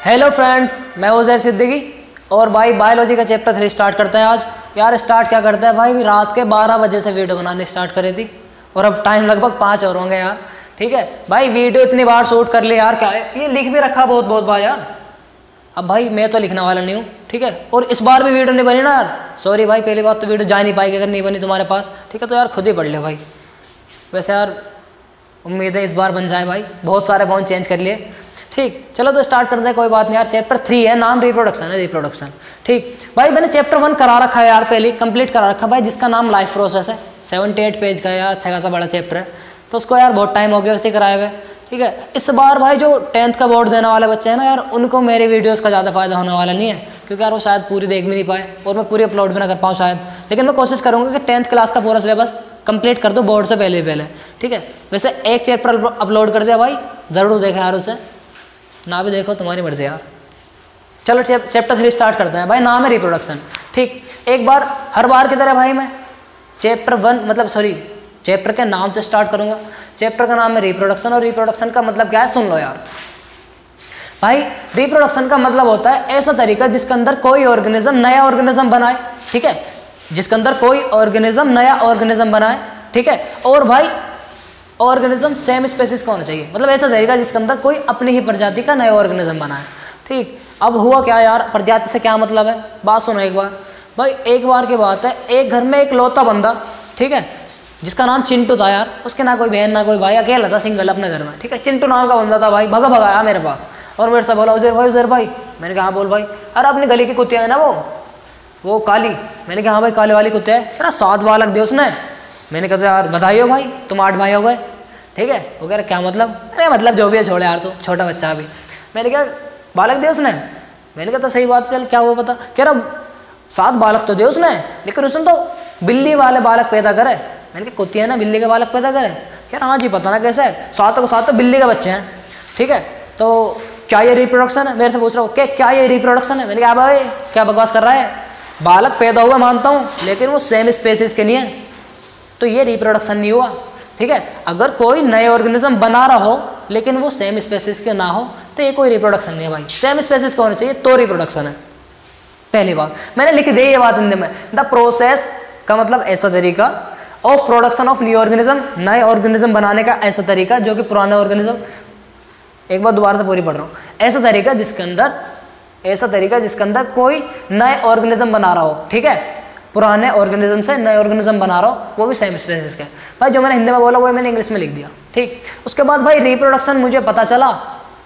Hello friends, मैं उज़ैर सिद्दीकी और भाई बायोलॉजी का चैप्टर 3 स्टार्ट करते हैं आज। यार स्टार्ट क्या करते हैं भाई, भी रात के 12 बजे से वीडियो बनाने स्टार्ट करी थी और अब टाइम लगभग 5 और होंगे यार। ठीक है भाई, वीडियो इतनी बार शूट कर लिया यार, क्या है ये लिख भी रखा बहुत बार यार। अब भाई मैं तो लिखने वाला नहीं हूँ, ठीक है, और इस बार भी वीडियो नहीं बनी ना यार, सॉरी भाई, पहली बात तो वीडियो जा नहीं पाएगी अगर नहीं बनी तुम्हारे पास, ठीक है, तो यार खुद ही पढ़ ले भाई। वैसे यार उम्मीद है इस बार बन जाए भाई, बहुत सारे फ़ोन चेंज कर लिए। ठीक, चलो तो स्टार्ट करते हैं, कोई बात नहीं यार। चैप्टर 3 है, नाम रिप्रोडक्शन है, रिप्रोडक्शन। ठीक भाई, मैंने चैप्टर 1 करा रखा है यार, पहले कंप्लीट करा रखा भाई, जिसका नाम लाइफ प्रोसेस है। 78 पेज का यार, अच्छा खासा बड़ा चैप्टर है, तो उसको यार बहुत टाइम हो गया उसे कराए हुए। ठीक है, इस बार भाई जो 10th का बोर्ड देने वाले बच्चे हैं ना यार, उनको मेरी वीडियोस का ज़्यादा फायदा होने वाला नहीं है, क्योंकि यार वो शायद पूरी देख भी नहीं पाए और मैं पूरी अपलोड भी ना कर पाऊँ शायद। लेकिन मैं कोशिश करूँगा कि 10th क्लास का पूरा सिलेबस कंप्लीट कर दो बोर्ड से पहले। ठीक है, वैसे एक चैप्टर अपलोड कर दिया भाई, ज़रूर देखा यार उसे, ना भी देखो तुम्हारी मर्जी यार। चलो चैप्टर 3 स्टार्ट करते हैं भाई, नाम है रिप्रोडक्शन। ठीक, एक बार हर बार की तरह भाई मैं चैप्टर के नाम से स्टार्ट करूंगा। चैप्टर का नाम है रिप्रोडक्शन, और रिप्रोडक्शन का मतलब क्या है सुन लो यार भाई। रिप्रोडक्शन का मतलब होता है ऐसा तरीका जिसके अंदर कोई ऑर्गेनिज्म नया ऑर्गेनिज्म बनाए, ठीक है, जिसके अंदर कोई ऑर्गेनिज्म नया ऑर्गेनिज्म बनाए, ठीक है, और भाई ऑर्गेनिज्म सेम स्पेसिस का होना चाहिए, मतलब ऐसा तरीका जिसके अंदर कोई अपनी ही प्रजाति का नया ऑर्गेनिज्म बनाए। ठीक, अब हुआ क्या यार, प्रजाति से क्या मतलब है, बात सुनो एक बार भाई। एक बार की बात है, एक घर में एक लौता बंदा, ठीक है, जिसका नाम चिंटू था यार, उसके ना कोई बहन ना कोई भाई, अकेला था सिंगल अपने घर में। ठीक है, चिंटू नाम का बंदा था भाई, भगा आया मेरे पास और मेरे से बोला उज़ैर भाई। मैंने कहा हाँ बोल भाई। अरे अपनी गली की कुत्तियाँ है ना वो काली। मैंने कहा हाँ भाई, काले वाली कुत्ते है यार, 7 बालक दे उसने। मैंने कहा यार बधाई हो भाई, तुम 8 भाई हो गए। ठीक है, वो कह रहा क्या मतलब, अरे मतलब जो भी है छोड़ यार, तू छोटा बच्चा अभी। मैंने कहा बालक दे उसने। मैंने कहा तो सही बात है, चल क्या वो पता। कह रहा 7 बालक तो दे उसने, लेकिन उसने तो बिल्ली वाले बालक पैदा करे। मैंने कहा कुत्ती है ना, बिल्ली के बालक पैदा करे। कह रहा हाँ जी पता ना कैसे है, 7 को 7 तो बिल्ली के बच्चे हैं। ठीक है, तो क्या ये रिप्रोडक्शन है, मेरे से पूछ रहा हूँ क्या ये रिप्रोडक्शन है। मैंने कहा भाई क्या बकवास कर रहा है, बालक पैदा हुआ मानता हूँ, लेकिन वो सेम स्पेसिस के नहीं है, तो ये रिप्रोडक्शन नहीं हुआ। ठीक है, अगर कोई नए ऑर्गेनिज्म बना रहा हो लेकिन वो सेम स्पेसिस के ना हो, तो ये कोई रिप्रोडक्शन नहीं है भाई, सेम स्पेसिस का होना चाहिए तो रिप्रोडक्शन है। पहली बात मैंने लिख दी ये बात हिंदी में, द प्रोसेस का मतलब ऐसा तरीका, of production of new organism, नए ऑर्गेनिज्म बनाने का ऐसा तरीका जो कि पुराने ऑर्गेनिज्म, एक बार दोबारा से पूरी पढ़ रहा हूँ, ऐसा तरीका जिसके अंदर कोई नए ऑर्गेनिज्म बना रहा हो, ठीक है, पुराने ऑर्गेनिज्म से नए ऑर्गेनिज्म बना रहा हो, वो भी सेम स्पेसिस का। भाई जो मैंने हिंदी में बोला वो मैंने इंग्लिश में लिख दिया। ठीक, उसके बाद भाई रिप्रोडक्शन मुझे पता चला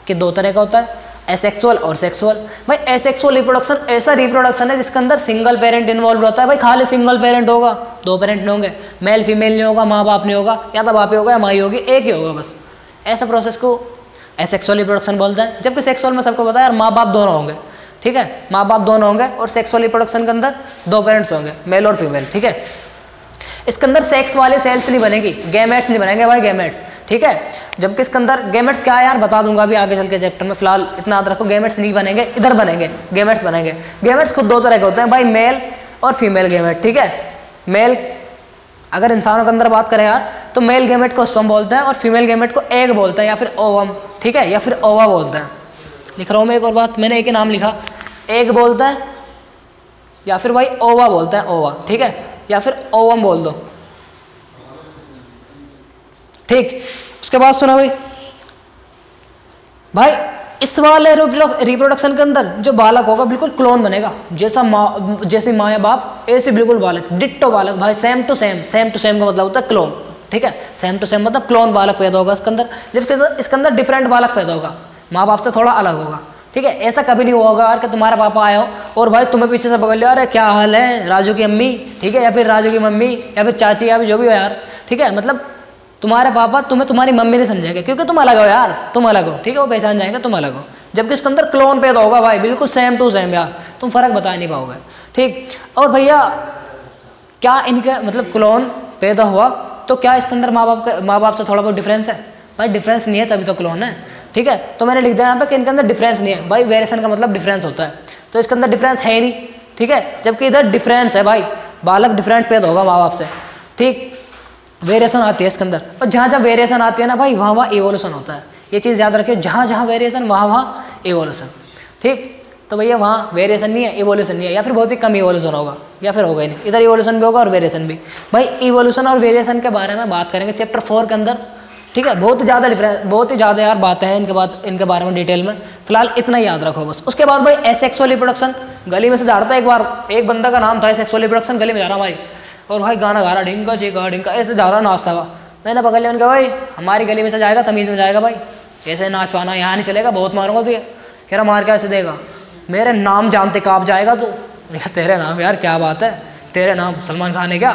कि 2 तरह का होता है, एसेक्सुअल और सेक्सुअल। भाई एसेक्सुअल रिप्रोडक्शन ऐसा रिप्रोडक्शन है जिसके अंदर सिंगल पेरेंट इन्वॉल्व होता है। भाई खाली सिंगल पेरेंट होगा, 2 पेरेंट नहीं होंगे, मेल फीमेल नहीं होगा, माँ बाप नहीं होगा, या तो बाप ही होगा या माँ ही होगी, एक ही होगा बस। ऐसा प्रोसेस को एसेक्सुअल रिप्रोडक्शन बोलते हैं। जबकि सेक्सुअल में सबको पता है यार माँ बाप दोनों होंगे, ठीक है, माँ बाप दोनों होंगे, और सेक्सुअल रिप्रोडक्शन के अंदर 2 पेरेंट्स होंगे, मेल और फीमेल। ठीक है, इसके अंदर सेक्स वाले सेल्स नहीं बनेगी, गैमेट्स नहीं बनेंगे भाई, गैमेट्स। ठीक है, जबकि इसके अंदर गैमेट्स क्या है यार बता दूंगा अभी आगे चल के चैप्टर में, फिलहाल इतना याद रखो, गैमेट्स नहीं बनेंगे, इधर बनेंगे गैमेट्स बनेंगे। गैमेट्स खुद 2 तरह के होते हैं भाई, मेल और फीमेल गैमेट। ठीक है, मेल अगर इंसानों के अंदर बात करें यार, तो मेल गैमेट को स्पर्म बोलते हैं और फीमेल गैमेट को एग बोलते हैं या फिर ओवम, ठीक है, या फिर ओवा बोलते हैं। लिख रहा हूँ मैं एक और बात, मैंने एक ही नाम लिखा, एग बोलते हैं या फिर भाई ओवा बोलते हैं, ओवा, ठीक है, या फिर ओवम बोल दो। ठीक, उसके बाद सुना भाई इस वाले रिप्रोडक्शन के अंदर जो बालक होगा बिल्कुल क्लोन बनेगा, जैसे माँ या बाप ऐसे बिल्कुल बालक, डिट्टो बालक भाई, सेम टू सेम का मतलब होता है क्लोन। ठीक है, सेम टू सेम मतलब क्लोन बालक पैदा होगा इसके अंदर, जबकि इसके अंदर डिफरेंट बालक पैदा होगा, माँ बाप से थोड़ा अलग होगा। ठीक है, ऐसा कभी नहीं होगा यार कि तुम्हारा पापा आया हो और भाई तुम्हें पीछे से पकड़ लिया, अरे क्या हाल है राजू की अम्मी, ठीक है, या फिर राजू की मम्मी या फिर चाची या फिर जो भी हो यार। ठीक है, मतलब तुम्हारे पापा तुम्हें तुम्हारी मम्मी नहीं समझेंगे, क्योंकि तुम अलग हो यार, तुम अलग हो। ठीक है, वो पहचान जाएंगे तुम अलग हो, जबकि इसके अंदर क्लोन पैदा होगा भाई, बिल्कुल सेम टू सेम यार, तुम फर्क बता नहीं पाओगे। ठीक, और भैया क्या इनके मतलब क्लोन पैदा हुआ तो क्या इसके अंदर माँ बाप से थोड़ा बहुत डिफरेंस है? भाई डिफरेंस नहीं है तभी तो क्लोन है। ठीक है, तो मैंने लिख दिया यहाँ पे कि इनके अंदर डिफरेंस नहीं है भाई, वेरिएशन का मतलब डिफरेंस होता है, तो इसके अंदर डिफरेंस है ही नहीं। ठीक है, जबकि इधर डिफरेंस है भाई, बालक डिफरेंट पैदा होगा माँ बाप से। ठीक, वेरिएशन आती है इसके अंदर, और जहाँ जहाँ वेरिएशन आती है ना भाई, वहाँ इवोल्यूशन होता है। ये चीज़ याद रखिए, जहाँ जहाँ वेरिएशन वहाँ इवोल्यूशन। ठीक। तो भैया वहाँ वेरिएशन नहीं है, इवोल्यूशन नहीं है, या फिर बहुत ही कम इवोल्यूशन होगा, या फिर होगा ही नहीं। इधर इवोल्यूशन भी होगा और वेरिएशन भी। भाई इवोल्यूशन और वेरिएशन के बारे में बात करेंगे चैप्टर 4 के अंदर, ठीक है। बहुत ज़्यादा डिफरेंस, बहुत ही ज़्यादा यार बातें हैं इनके बारे में डिटेल में, फिलहाल इतना याद रखो बस। उसके बाद भाई एसेक्सुअल रिप्रोडक्शन। गली में से जा रहा था एक बार, एक बंदा का नाम था एसेक्सुअल रिप्रोडक्शन, गली में जा रहा भाई, और भाई गाना गा रहा, ढिंका चिका ढिंका ऐसे जा रहा नाचता हुआ। मैंने पकड़ लिया, उनका भाई हमारी गली में से जाएगा तमीज़ में जाएगा भाई, ऐसे नाच पाना यहाँ नहीं चलेगा, बहुत मारूंगा तुझे। कह रहा मार क्या ऐसे देगा, मेरे नाम जानते काँप जाएगा तू। तेरे नाम यार क्या बात है, तेरे नाम सलमान खान है क्या?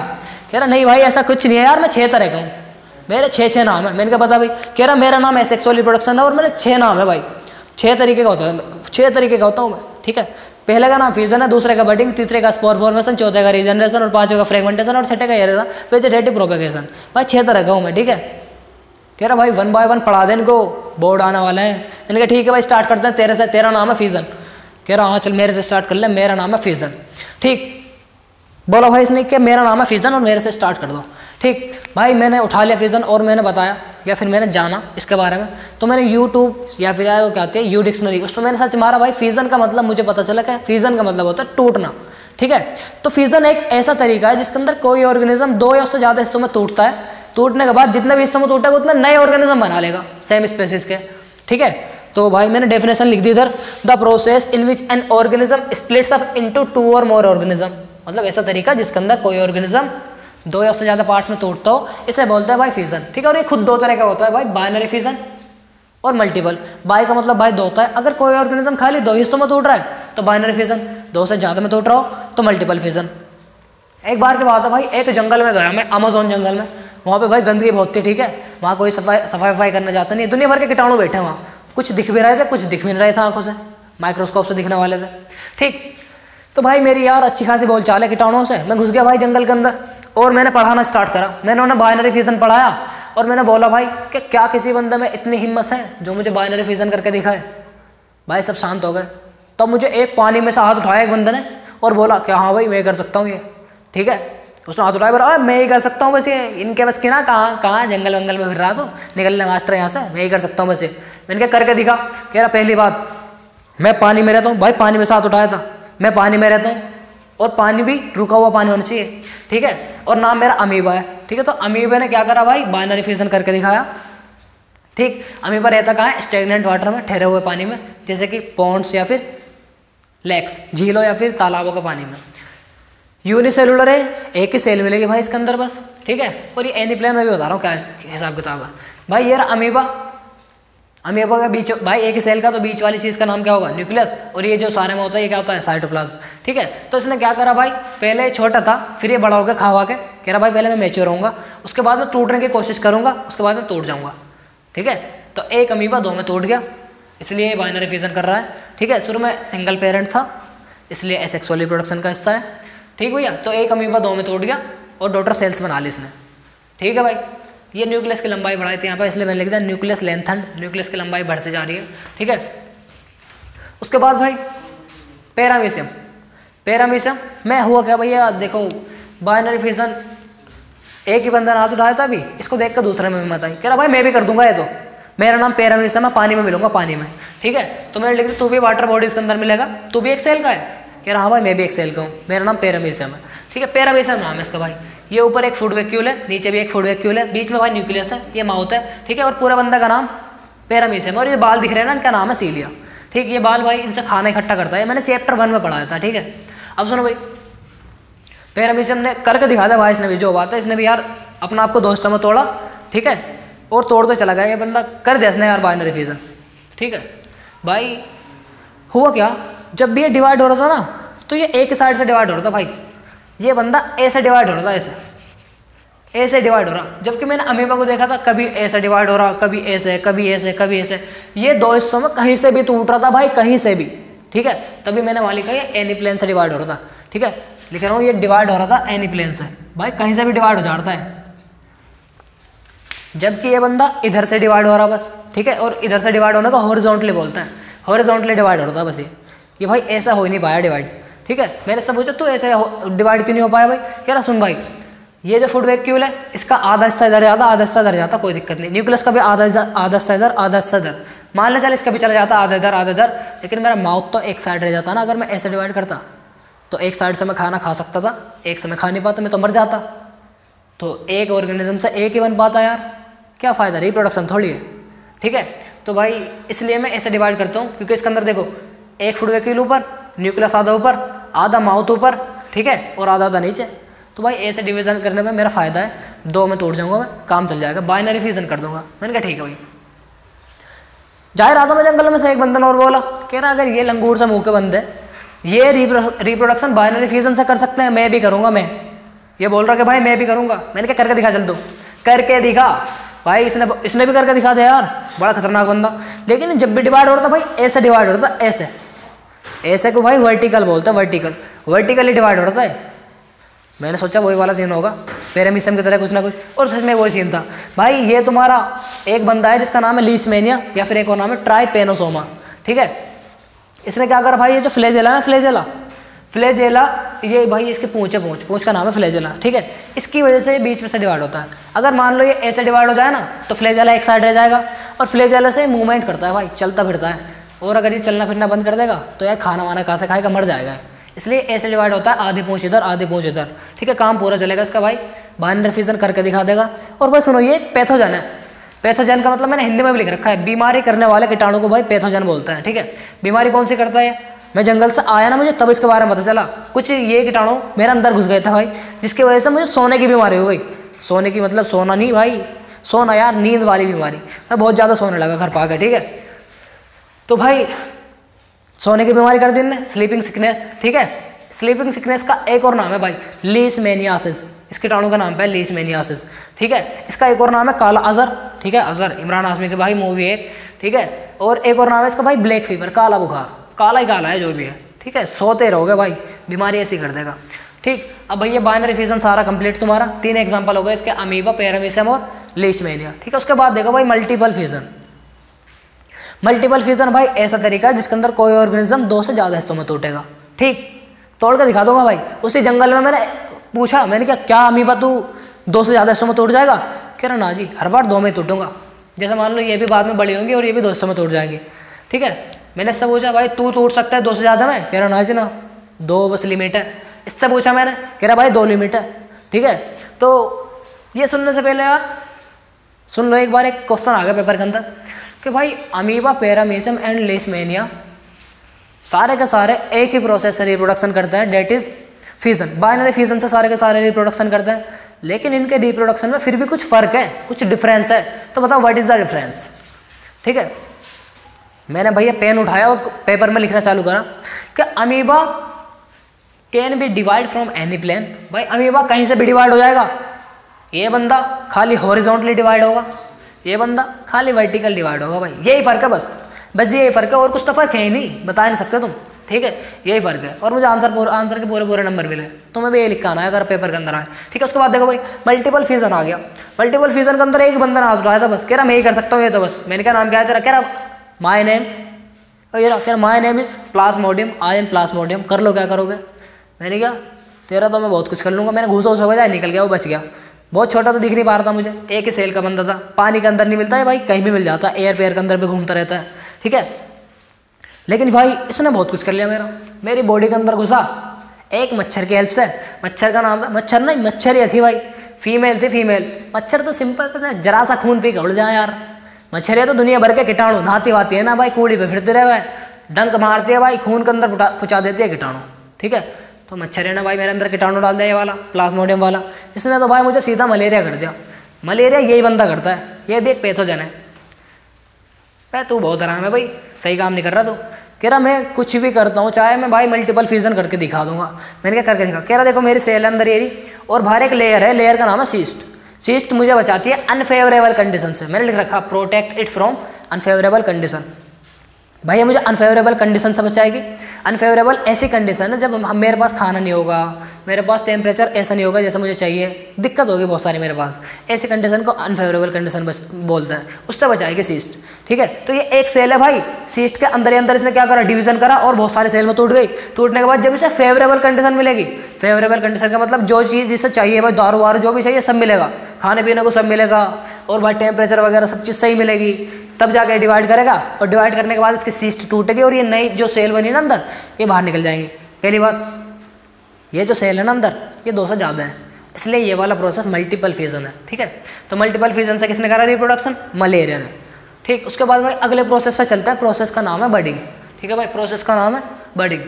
कह रहा नहीं भाई ऐसा कुछ नहीं है यार, मैं 6 तरह का हूँ, मेरे 6 नाम है। मैंने कहा पता भाई? कह रहा मेरा नाम एसेक्सुअल रिप्रोडक्शन है और मेरे 6 नाम है भाई, 6 तरीके का होता है, 6 तरीके का होता हूँ मैं, ठीक है। पहले का नाम फ्यूजन है, दूसरे का बडिंग, तीसरे का स्पोर फॉर्मेशन, चौथे का रीजनरेशन और पांचवें का फ्रेगमेंटेशन और छठे का वेजिटेटिव प्रोपेगेशन। भाई 6 तरह का हूँ मैं, ठीक है। कह रहा भाई 1 बाय 1 पढ़ा दे इनको, बोर्ड आने वाला है। मैंने कहा ठीक है भाई स्टार्ट करते हैं तेरे से, तेरा नाम है फ्यूजन। कह रहा हाँ चल मेरे से स्टार्ट कर ले, मेरा नाम है फ्यूजन, ठीक। बोला भाई इसने कि मेरा नाम है फ्यूजन और मेरे से स्टार्ट कर दो, ठीक। भाई मैंने उठा लिया फ्यूजन और मैंने बताया या फिर मैंने जाना इसके बारे में, तो मैंने यूट्यूब या फिर वो क्या कहते हैं यू डिक्शनरी, उस पर मैंने सर्च मारा। भाई फ्यूजन का मतलब मुझे पता चला कि फ्यूजन का मतलब होता है टूटना, ठीक है। तो फ्यूजन एक ऐसा तरीका है जिसके अंदर कोई ऑर्गेनिज्म 2 या उससे ज़्यादा हिस्सों में टूटता है, टूटने के बाद जितने भी हिस्सों में टूटेगा उतने नए ऑर्गेनिज्म बना लेगा सेम स्पेसिस के, ठीक है। तो भाई मैंने डेफिनेशन लिख दी इधर, the process in which an organism splits up into 2 और मोर ऑर्गेनिज्म। मतलब ऐसा तरीका जिसके अंदर कोई ऑर्गेनिज्म 2 या उससे ज़्यादा पार्ट्स में टूटता हो, इसे बोलते हैं भाई फ्यूजन, ठीक है। और ये खुद 2 तरह का होता है भाई, बाइनरी फ्यूजन और मल्टीपल। बाई का मतलब भाई 2 होता है, अगर कोई ऑर्गेनिज्म खाली 2 हिस्सों में टूट रहा है तो बाइनरी फ्यूजन, 2 से ज़्यादा में टूट रहा हो तो मल्टीपल फ्यूजन। एक बार की बात है भाई, एक जंगल में गया मैं, अमेज़न जंगल में, वहाँ पे भाई गंदगी बहुत थी, ठीक है। वहाँ कोई सफाई करने जाता नहीं, दुनिया भर के कीटाणु बैठे वहाँ, कुछ दिख भी रहे थे कुछ दिख भी नहीं रहे थे आंखों से, माइक्रोस्कोप से दिखने वाले थे, ठीक। तो भाई मेरी यार अच्छी खासी बोलचाल है कीटाणुओं से, मैं घुस गया भाई जंगल के अंदर और मैंने पढ़ाना स्टार्ट करा। मैंने उन्हें बाइनरी फ्यूजन पढ़ाया और मैंने बोला भाई कि क्या किसी बंदे में इतनी हिम्मत है जो मुझे बाइनरी फ्यूजन करके दिखाए। भाई सब शांत हो गए। तब मुझे एक पानी में से हाथ उठाया एक बंदे ने और बोला कि हाँ भाई मैं कर सकता हूँ ये, ठीक है। उसने हाथ उठाया, बोला मैं ही कर सकता हूँ बस ये, इनके बस की ना, कहाँ जंगल वंगल में फिर रहा तो निकलने मास्टर यहाँ से, मैं ही कर सकता हूँ बस ये। मैंने क्या करके दिखा। कह रहा पहली बात मैं पानी में रहता हूँ। भाई पानी में से हाथ उठाया था, मैं पानी में रहता हूँ और पानी भी रुका हुआ पानी होना चाहिए, ठीक है। और नाम मेरा अमीबा है, ठीक है। तो अमीबा ने क्या करा भाई, बाइनरी फ्यूजन करके दिखाया, ठीक। अमीबा रहता कहाँ है, स्टेगनेंट वाटर में, ठहरे हुए पानी में, जैसे कि पॉन्ड्स या फिर लेक्स, झीलों या फिर तालाबों के पानी में। यूनिसेलुलर है, एक ही सेल मिलेगी भाई इसके अंदर बस, ठीक है। और ये एनीप्लेन में भी बता रहा हूँ क्या हिसाब किताब है भाई। ये रहा अमीबा, अमीबा का बीच भाई एक ही सेल का, तो बीच वाली चीज़ का नाम क्या होगा, न्यूक्लियस। और ये जो सारे में होता है ये क्या होता है, साइटोप्लाज्म, ठीक है। तो इसने क्या करा भाई, पहले छोटा था फिर ये बड़ा हो गया खा के, कह रहा भाई पहले मैं मैच्योर होऊंगा, उसके बाद मैं टूटने की कोशिश करूंगा, उसके बाद मैं टूट जाऊंगा, ठीक है। तो एक अमीबा 2 में टूट गया, इसलिए ये बाइनरी फ्यूजन कर रहा है, ठीक है। शुरू में सिंगल पेरेंट था इसलिए एसेक्सुअल रिप्रोडक्शन का हिस्सा है, ठीक भैया। तो एक अमीबा 2 में टूट गया और डॉटर सेल्स बना ली इसने, ठीक है भाई। ये न्यूक्लियस की लंबाई बढ़ाई थी यहाँ पर, इसलिए मैंने लिख दिया न्यूक्लियस लेंथन, न्यूक्लियस की लंबाई बढ़ती जा रही है, ठीक है। उसके बाद भाई पैरामीशियम, पैरामीशियम में हुआ क्या भैया, देखो बाइनरी फ्यूजन एक ही बंदा ने हाथ उठाया था अभी, इसको देख कर दूसरे में हिम्मत आई, कह रहा भाई मैं भी कर दूंगा ये, तो मेरा नाम पैरामीशियम है, पानी में मिलूंगा पानी में, ठीक है। तो मैंने लिख दिया तू भी वाटर बॉडी इसके अंदर मिलेगा, तू भी एक सेल का है, कह रहा हाँ भाई मैं भी एक सेल का हूँ, मेरा नाम पैरामीशियम है, ठीक है। पैरामीशियम नाम है इसका भाई। ये ऊपर एक फूड वैक्यूल है, नीचे भी एक फूड वैक्यूल है, बीच में भाई न्यूक्लियस है, ये माउथ है, ठीक है। और पूरा बंदा का नाम पैरामीशियम। और ये बाल दिख रहे हैं ना, इनका नाम है सीलिया, ठीक। ये बाल भाई इनसे खाना इकट्ठा करता है, मैंने चैप्टर 1 में पढ़ाया था, ठीक है। अब सुनो भाई, पैरामीशियम ने करके दिखा दिया भाई, इसने भी जो बात है, इसने भी यार अपना आपको दोस्तों में तोड़ा, ठीक है। और तोड़ते चला गया ये बंदा, कर दिया इसने यार बाइनरी फ्यूजन, ठीक है भाई। हुआ क्या, जब भी ये डिवाइड हो रहा था ना, तो ये एक साइड से डिवाइड हो रहा था भाई, ये बंदा ऐसे डिवाइड हो रहा था, ऐसे डिवाइड हो रहा। जबकि मैंने अमीबा को देखा था, कभी ऐसे डिवाइड हो रहा, कभी ऐसे, कभी ऐसे, कभी ऐसे, ये 2 हिस्सों में कहीं से भी टूट रहा था भाई, कहीं से भी, ठीक है। तभी मैंने वहाँ लिखा ये एनीप्लेन से डिवाइड हो रहा था, ठीक है। लिख रहा हूँ ये डिवाइड हो रहा था एनीप्लेन से, भाई कहीं से भी डिवाइड हो जाता है। जबकि ये बंदा इधर से डिवाइड हो रहा बस, ठीक है। और इधर से डिवाइड होने को हॉरिजॉन्टली बोलते हैं, हॉरिजॉन्टली डिवाइड हो रहा था बस। ये भाई ऐसा हो ही नहीं पाया डिवाइड, ठीक है। मैंने सब पूछा तो ऐसे डिवाइड क्यों नहीं हो पाया भाई, कह रहा सुन भाई, ये जो फूड वैक्यूल है इसका आधा हिस्सा इधर जाता, आधा हिस्सा इधर जाता, कोई दिक्कत नहीं। न्यूक्लियस का भी आधा हिस्सा इधर, आधा हिस्सा इधर, मान ले चल इसका भी चला जाता आधा इधर, लेकिन मेरा माउथ तो एक साइड रह जाता ना अगर मैं ऐसे डिवाइड करता। तो एक साइड से मैं खाना खा सकता था, एक से मैं खा नहीं पाता, मैं तो मर जाता। तो एक ऑर्गेनिज्म से एक ही बन पाता यार, क्या फ़ायदा, रिप्रोडक्शन थोड़ी है। ठीक है, तो भाई इसलिए मैं ऐसे डिवाइड करता हूँ, क्योंकि इसके अंदर देखो एक फूड वेक्यूल ऊपर, न्यूक्लियस आधा ऊपर, आधा माउथ ऊपर, ठीक है, और आधा नीचे। तो भाई ऐसे डिवीजन करने में मेरा फ़ायदा है, 2 में तोड़ जाऊँगा मैं, काम चल जाएगा, बाइनरी फ्यूजन कर दूंगा। मैंने कहा ठीक है भाई। जा रहा था मैं जंगल में से, एक बंदन और बोला, कह रहा अगर ये लंगूर से मुँह के बंदे ये रिप्रोडक्शन बाइनरी फ्यूजन से कर सकते हैं, मैं भी करूँगा। मैं ये बोल रहा कि भाई मैं भी करूँगा। मैंने क्या करके दिखा, चल दो करके दिखा। भाई इसने भी करके दिखा दे यार, बड़ा खतरनाक बंदा। लेकिन जब भी डिवाइड हो रहा था भाई ऐसे डिवाइड हो रहा था, ऐसे को भाई वर्टिकल बोलते हैं, वर्टिकली डिवाइड हो रहा था। मैंने सोचा वही वाला सीन होगा, पैरामीशियम की तरह कुछ ना कुछ, और सच में वही सीन था। भाई ये तुम्हारा एक बंदा है जिसका नाम है लीशमैनिया, या फिर एक और नाम है ट्राइपेनोसोमा। ठीक है, इसने क्या करा भाई, ये जो फ्लैजेला ना, फ्लैजेला ये भाई इसके पूंछ का नाम है फ्लैजेला। ठीक है, इसकी वजह से बीच में से डिवाइड होता है। अगर मान लो ये ऐसे डिवाइड हो जाए ना, तो फ्लैजेला एक साइड रह जाएगा, और फ्लैजेला से मूवमेंट करता है भाई, चलता फिरता है। और अगर ये चलना फिरना बंद कर देगा तो यार खाना वाना कहाँ से खाएगा, मर जाएगा। इसलिए ऐसे डिवाइड होता है, आधी पूंछ इधर आधी पूंछ इधर। ठीक है, काम पूरा चलेगा इसका भाई, बाइनरी फ्यूजन करके दिखा देगा। और भाई सुनो, ये पैथोजन है। पैथोजन का मतलब मैंने हिंदी में भी लिख रखा है, बीमारी करने वाले कीटाणु को भाई पैथोजन बोलते हैं। ठीक है, बीमारी कौन सी करता है, मैं जंगल से आया ना, मुझे तब इसके बारे में पता चला। कुछ ये कीटाणु मेरे अंदर घुस गए थे भाई, जिसकी वजह से मुझे सोने की बीमारी हो गई। सोने की मतलब सोना नहीं भाई, सोना यार, नींद वाली बीमारी। मैं बहुत ज़्यादा सोने लगा घर पा के। ठीक है, तो भाई सोने की बीमारी कर दी इनने, स्लीपिंग सिकनेस। ठीक है, स्लीपिंग सिकनेस का एक और नाम है भाई लीशमैनियासिस। इस कीटाणु का नाम है लीशमैनियासिस। ठीक है, इसका एक और नाम है काला अजहर। ठीक है, अजहर इमरान हाशमी की भाई मूवी है। ठीक है, और एक और नाम है इसका भाई ब्लैक फीवर, काला बुखार। काला ही काला है जो भी है। ठीक है, सोते रहोगे भाई, बीमारी ऐसी कर देगा। ठीक, अब भैया बाइनरी फ्यूजन सारा कंप्लीट तुम्हारा। 3 एग्जांपल हो गए इसके, अमीबा, पैरामीशियम और लीशमैनिया। ठीक है, उसके बाद देखो भाई मल्टीपल फ्यूजन। मल्टीपल फ्यूजन भाई ऐसा तरीका है जिसके अंदर कोई ऑर्गेनिज्म 2 से ज़्यादा हिस्सों में टूटेगा। ठीक, तोड़ के दिखा दूंगा भाई। उसी जंगल में मैंने पूछा, मैंने क्या अमीबा तू 2 से ज़्यादा हिस्सों में टूट जाएगा? कह रहा ना जी, हर बार 2 में टूटूंगा। जैसे मान लो ये भी बाद में बड़ी होंगी और ये भी 2 हिस्सों में टूट जाएंगी। ठीक है, मैंने इससे पूछा भाई तू टूट सकता है 2 से ज़्यादा में? कह रहा ना जी ना, 2 बस लिमिट है। इससे पूछा मैंने, कह रहा भाई 2 लिमिट है। ठीक है, तो ये सुनने से पहले यार सुन लो एक बार, एक क्वेश्चन आ गया पेपर के अंदर कि भाई अमीबा, पैरामीशियम एंड लीशमैनिया सारे के सारे एक ही प्रोसेस से रिप्रोडक्शन करते हैं, that is fusion. Binary fusion से सारे के सारे रिप्रोडक्शन करते हैं, लेकिन इनके रिप्रोडक्शन में फिर भी कुछ फर्क है, कुछ डिफरेंस है। तो बताओ व्हाट इज द डिफरेंस? ठीक है, मैंने भैया पेन उठाया और पेपर में लिखना चालू करा कि amoeba can be divide from any plane. भाई अमीबा कहीं से भी डिवाइड हो जाएगा। ये बंदा खाली हॉरिजॉन्टली डिवाइड होगा, ये बंदा खाली वर्टिकल डिवाइड होगा। भाई यही फर्क है, बस यही फर्क है, और कुछ तो फर्क है ही नहीं, बता नहीं सकते तुम। ठीक है, यही फर्क है। और मुझे आंसर के पूरे नंबर मिले, तुम्हें भी ये लिखा आना है अगर पेपर के अंदर आए। ठीक है, उसके बाद देखो भाई मल्टीपल फ्यूजन आ गया। मल्टीपल फ्यूजन के अंदर एक बंदा हाथ उठाया था, बस कह रहा मैं ही कर सकता हूँ ये, तो बस मैंने क्या नाम क्या है तेरा? कह रहा माई नेम, ये कह रहा my name is Plasmodium, I am Plasmodium, कर लो क्या करोगे? मैंने क्या, तेरा तो मैं बहुत कुछ कर लूँगा। मैंने घूसा उसा बजाय निकल गया, वो बच गया। बहुत छोटा तो दिख नहीं पा रहा था मुझे, एक ही सेल का बंदा था। पानी के अंदर नहीं मिलता है भाई, कहीं भी मिल जाता है, एयर पेयर के अंदर भी घूमता रहता है। ठीक है, लेकिन भाई इसने बहुत कुछ कर लिया मेरी बॉडी के अंदर घुसा एक मच्छर की हेल्प से। मच्छर का नाम था, मच्छर नहीं मच्छरिया थी भाई, फीमेल थी फीमेल। मच्छर तो सिंपल था, जरा सा खून पी के उड़ जाए यार। मच्छरिया तो दुनिया भर के कीटाणु, नहाती वाती है ना भाई, कूड़ी पे फिरते रहे, डंक मारती है भाई, खून के अंदर पहुँचा देती है कीटाणु। ठीक है, तो मच्छर ने भाई मेरे अंदर कीटाणु डाल दिया, ये वाला प्लाज्मोडियम वाला। इसने तो भाई मुझे सीधा मलेरिया कर दिया। मलेरिया यही बंदा करता है, ये भी एक पैथोजन है। भाई तू बहुत आराम है भाई, सही काम नहीं कर रहा तू। कह रहा मैं कुछ भी करता हूँ, चाहे मैं भाई मल्टीपल फ्यूजन करके दिखा दूंगा। मैंने क्या करके दिखा? कह रहा देखो मेरी सेल अंदर ये और बाहर एक लेयर है, लेयर का नाम है सीस्ट। सीस्ट मुझे बचाती है अनफेवरेबल कंडीशन से। मैंने लिख रखा protect it from unfavourable condition. भाई मुझे अनफेवरेबल कंडीशन से बचाएगी। अनफेवरेबल ऐसी कंडीशन है जब मेरे पास खाना नहीं होगा, मेरे पास टेम्परेचर ऐसा नहीं होगा जैसे मुझे चाहिए, दिक्कत होगी बहुत सारी मेरे पास। ऐसी कंडीशन को अनफेवरेबल कंडीशन बोलते हैं, उससे बचाएगी सीस्ट। ठीक है, तो ये एक सेल है भाई, सीस्ट के अंदर ही अंदर इसने क्या करा, डिवीजन करा और बहुत सारे सेल में टूट गई। टूटने के बाद जब इसे फेवरेबल कंडीशन मिलेगी, फेवरेबल कंडीशन का मतलब जो चीज़ जिसे चाहिए भाई, दारू वारू जो भी चाहिए सब मिलेगा, खाने पीने को सब मिलेगा, और भाई टेम्परेचर वगैरह सब चीज़ सही मिलेगी। तब जाके डिवाइड करेगा, और डिवाइड करने के बाद इसकी सीस्ट टूटेगी और ये नई जो सेल बनी ना अंदर, ये बाहर निकल जाएंगी। पहली बात, ये जो सेल है ना अंदर, ये 2 से ज़्यादा है, इसलिए ये वाला प्रोसेस मल्टीपल फिजन है। ठीक है, तो मल्टीपल फिजन से किसने करा रिप्रोडक्शन? मलेरिया ने। ठीक, उसके बाद भाई अगले प्रोसेस पे चलता है, प्रोसेस का नाम है बडिंग। ठीक है भाई, प्रोसेस का नाम है बडिंग।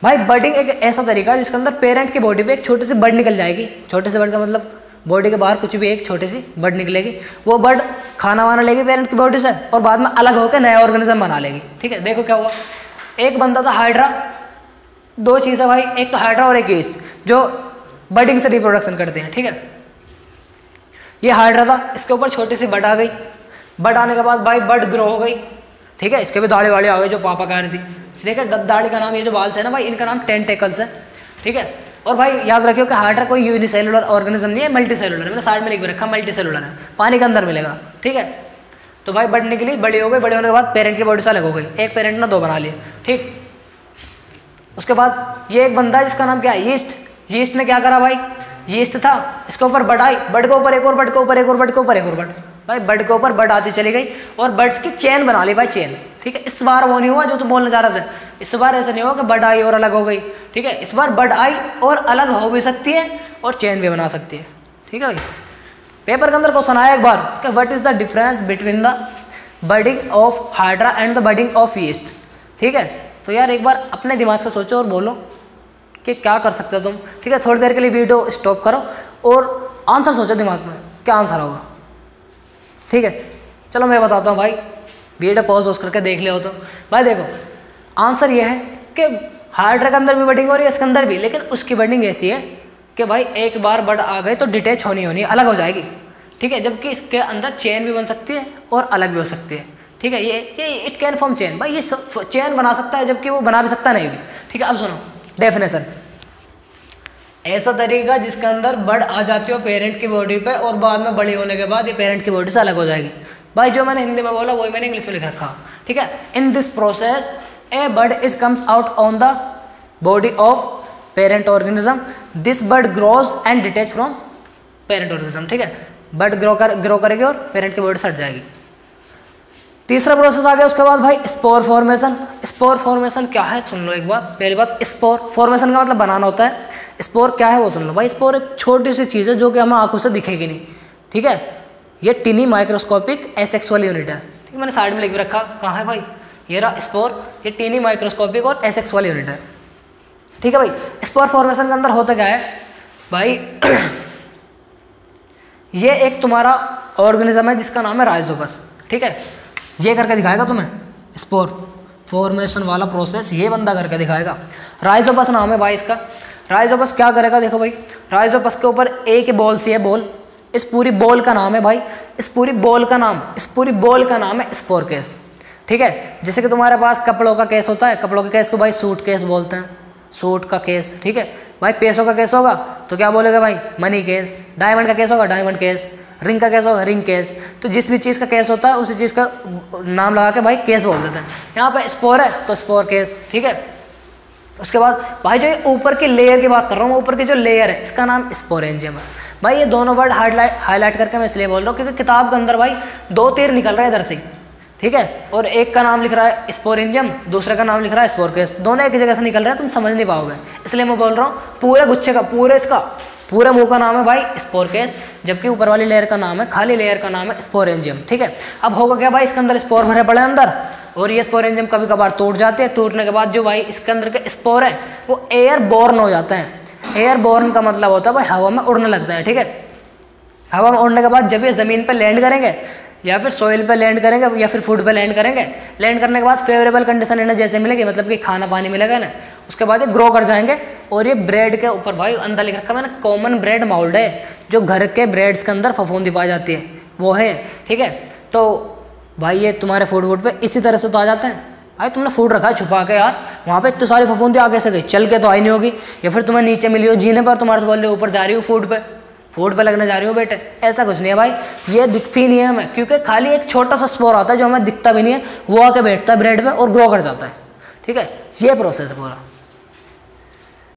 भाई बडिंग एक ऐसा तरीका है जिसके अंदर पेरेंट की बॉडी पे एक छोटी सी बड निकल जाएगी। छोटे से बड का मतलब बॉडी के बाहर कुछ भी एक छोटी सी बड निकलेगी, वो बड खाना वाना लेगी पेरेंट की बॉडी से और बाद में अलग होकर नया ऑर्गेनिज्म बना लेगी। ठीक है, देखो क्या हुआ, एक बंदा था हाइड्रा, 2 चीज़ है भाई, एक तो हाइड्रा और एक ईस्ट, जो बडिंग से रिप्रोडक्शन करते हैं। ठीक है, ये हाइड्रा था, इसके ऊपर छोटी सी बड आ गई, बड आने के बाद भाई बड ग्रो हो गई। ठीक है, इसके भी दाढ़ी वाड़ी आ गई जो पापा कह रही थी। ठीक है, दाढ़ी का नाम, ये जो बाल से है ना भाई, इनका नाम टेंटेकल्स है। ठीक है, और भाई याद रखियो कि हाइड्रा कोई यूनिसेलुलर ऑर्गेनिज्म नहीं है, मल्टी सेलुलर है। मैंने साइड में लिख भी रखा मल्टी सेलुलर है, पानी के अंदर मिलेगा। ठीक है, तो भाई बड निकली, बड़ी हो गई, बड़े होने के बाद पेरेंट की बॉडी से अलग हो गई, एक पेरेंट ने 2 बना लिए। ठीक, उसके बाद ये एक बंदा है जिसका नाम क्या है? यीस्ट। यीस्ट ने क्या करा भाई? यीस्ट था, इसके ऊपर बड आई, बड के ऊपर एक और बड के ऊपर एक और बड के ऊपर एक और बड, भाई बड के ऊपर बड आती चली गई और बड्स की चेन बना ली भाई, चेन। ठीक है, इस बार वो नहीं हुआ जो तुम बोलने जा रहे थे, इस बार ऐसा नहीं हुआ कि बड आई और अलग हो गई। ठीक है, इस बार बड आई और अलग हो भी सकती है और चेन भी बना सकती है। ठीक है भाई, पेपर के अंदर क्वेश्चन आया एक बार कि what is the difference between the budding of hydra and the budding of yeast. ठीक है, तो यार एक बार अपने दिमाग से सोचो और बोलो कि क्या कर सकते हो तुम। ठीक है, थोड़ी देर के लिए वीडियो स्टॉप करो और आंसर सोचो दिमाग में, क्या आंसर होगा। ठीक है, चलो मैं बताता हूँ भाई, वीडियो पॉज करके देख ले हो तो। भाई देखो, आंसर ये है कि हाइड्रा के अंदर भी बडिंग हो रही है, इसके अंदर भी, लेकिन उसकी बडिंग ऐसी है कि भाई एक बार बड आ गई तो डिटेच होनी अलग हो जाएगी। ठीक है, जबकि इसके अंदर चेन भी बन सकती है और अलग भी हो सकती है। ठीक है, ये इट कैन फॉर्म चेन, भाई ये चेन बना सकता है जबकि वो बना भी सकता नहीं भी। ठीक है, अब सुनो डेफिनेशन, ऐसा तरीका जिसके अंदर बड आ जाती हो पेरेंट की बॉडी पे और बाद में बड़ी होने के बाद ये पेरेंट की बॉडी से अलग हो जाएगी। भाई जो मैंने हिंदी में बोला वही मैंने इंग्लिश में लिख रखा। ठीक है, in this process a bud is comes out on the body of parent organism, this bud grows and detach from parent organism. ठीक है, बड ग्रो करेगी और पेरेंट की बॉडी से हट जाएगी। तीसरा प्रोसेस आ गया उसके बाद भाई स्पोर फॉर्मेशन। स्पोर फॉर्मेशन क्या है सुन लो एक बार। पहली बात, स्पोर फॉर्मेशन का मतलब बनाना होता है। स्पोर क्या है वो सुन लो भाई। स्पोर एक छोटी सी चीज़ है जो कि हमें आंखों से दिखेगी नहीं। ठीक है, ये टिनी माइक्रोस्कोपिक एसेक्सुअल यूनिट है। ठीक है, मैंने साइड में लिख भी रखा, कहाँ है भाई, ये रहा स्पोर, ये टिनी माइक्रोस्कोपिक और एसेक्सुअल यूनिट है। ठीक है भाई, स्पोर फॉर्मेशन के अंदर होता क्या है भाई ये एक तुम्हारा ऑर्गेनिज्म है जिसका नाम है राइजोपस। ठीक है, ये करके दिखाएगा तुम्हें स्पोर फॉर्मेशन वाला प्रोसेस, ये बंदा करके दिखाएगा। राइजोपस नाम है भाई इसका। राइजोपस क्या करेगा देखो भाई, राइजोपस के ऊपर एक बॉल सी है, बॉल, इस पूरी बॉल का नाम है भाई, इस पूरी बॉल का नाम है स्पोर केस। ठीक है, जैसे कि तुम्हारे पास कपड़ों का केस होता है, कपड़ों के केस को भाई सूट केस बोलते हैं, सूट का केस। ठीक है भाई, पैसों का केस होगा तो क्या बोलेगा भाई, मनी केस। डायमंड का केस होगा डायमंड केस, रिंग का केस होगा रिंग केस। तो जिस भी चीज़ का केस होता है उसी चीज़ का नाम लगा के भाई केस बोल देते हैं। यहाँ पे स्पोर है तो स्पोर केस। ठीक है, उसके बाद भाई जो ऊपर की लेयर की बात कर रहा हूँ, ऊपर की जो लेयर है इसका नाम स्पोरेंजियम है। भाई ये दोनों वर्ड हाईलाइट करके मैं इसलिए बोल रहा हूँ क्योंकि किताब के अंदर भाई 2 तीर निकल रहा है इधर से। ठीक है, और एक का नाम लिख रहा है स्पोरेंजियम, दूसरे का नाम लिख रहा है स्पोर केस, दोनों एक जगह से निकल रहे हैं, तुम समझ नहीं पाओगे। इसलिए मैं बोल रहा हूँ पूरे गुच्छे का, पूरे मुंह का नाम है भाई स्पोर केस, जबकि ऊपर वाली लेयर का नाम है, खाली लेयर का नाम है स्पोरेंजियम। ठीक है, अब होगा क्या भाई, इसके अंदर स्पोर भरे पड़े अंदर और ये स्पोरेंजियम कभी कभार टूट जाते हैं। टूटने के बाद जो भाई इसके अंदर के स्पोर है वो एयर बोर्न हो जाते हैं। एयर बोर्न का मतलब होता है भाई हवा में उड़ने लगता है। ठीक है, हवा में उड़ने के बाद जब ये ज़मीन पर लैंड करेंगे या फिर सोइल पे लैंड करेंगे या फिर फूड पे लैंड करेंगे, लैंड करने के बाद फेवरेबल कंडीशन इन्हें जैसे मिलेगी, मतलब कि खाना पानी मिलेगा ना, उसके बाद ये ग्रो कर जाएंगे। और ये ब्रेड के ऊपर भाई अंदर लिख रखा मैंने कॉमन ब्रेड माउल्ड है, जो घर के ब्रेड्स के अंदर फफूंदी पाई जाती है वो है। ठीक है, तो भाई ये तुम्हारे फूड पे इसी तरह से तो आ जाते हैं। भाई तुमने फूड रखा है छुपा के यार, वहाँ पे इतनी सारी फफूंदी आगे से गई, चल के तो आई नहीं होगी, या फिर तुम्हें नीचे मिली हो जीने पर, तुम्हारे से बोल रहे ऊपर जा रही हो फूड पे लगने जा रही हूँ बेटे, ऐसा कुछ नहीं है भाई। ये दिखती नहीं है हमें क्योंकि खाली एक छोटा सा स्पोर आता है जो हमें दिखता भी नहीं है, वो आके बैठता है ब्रेड पे और ग्रो कर जाता है। ठीक है, ये प्रोसेस पूरा।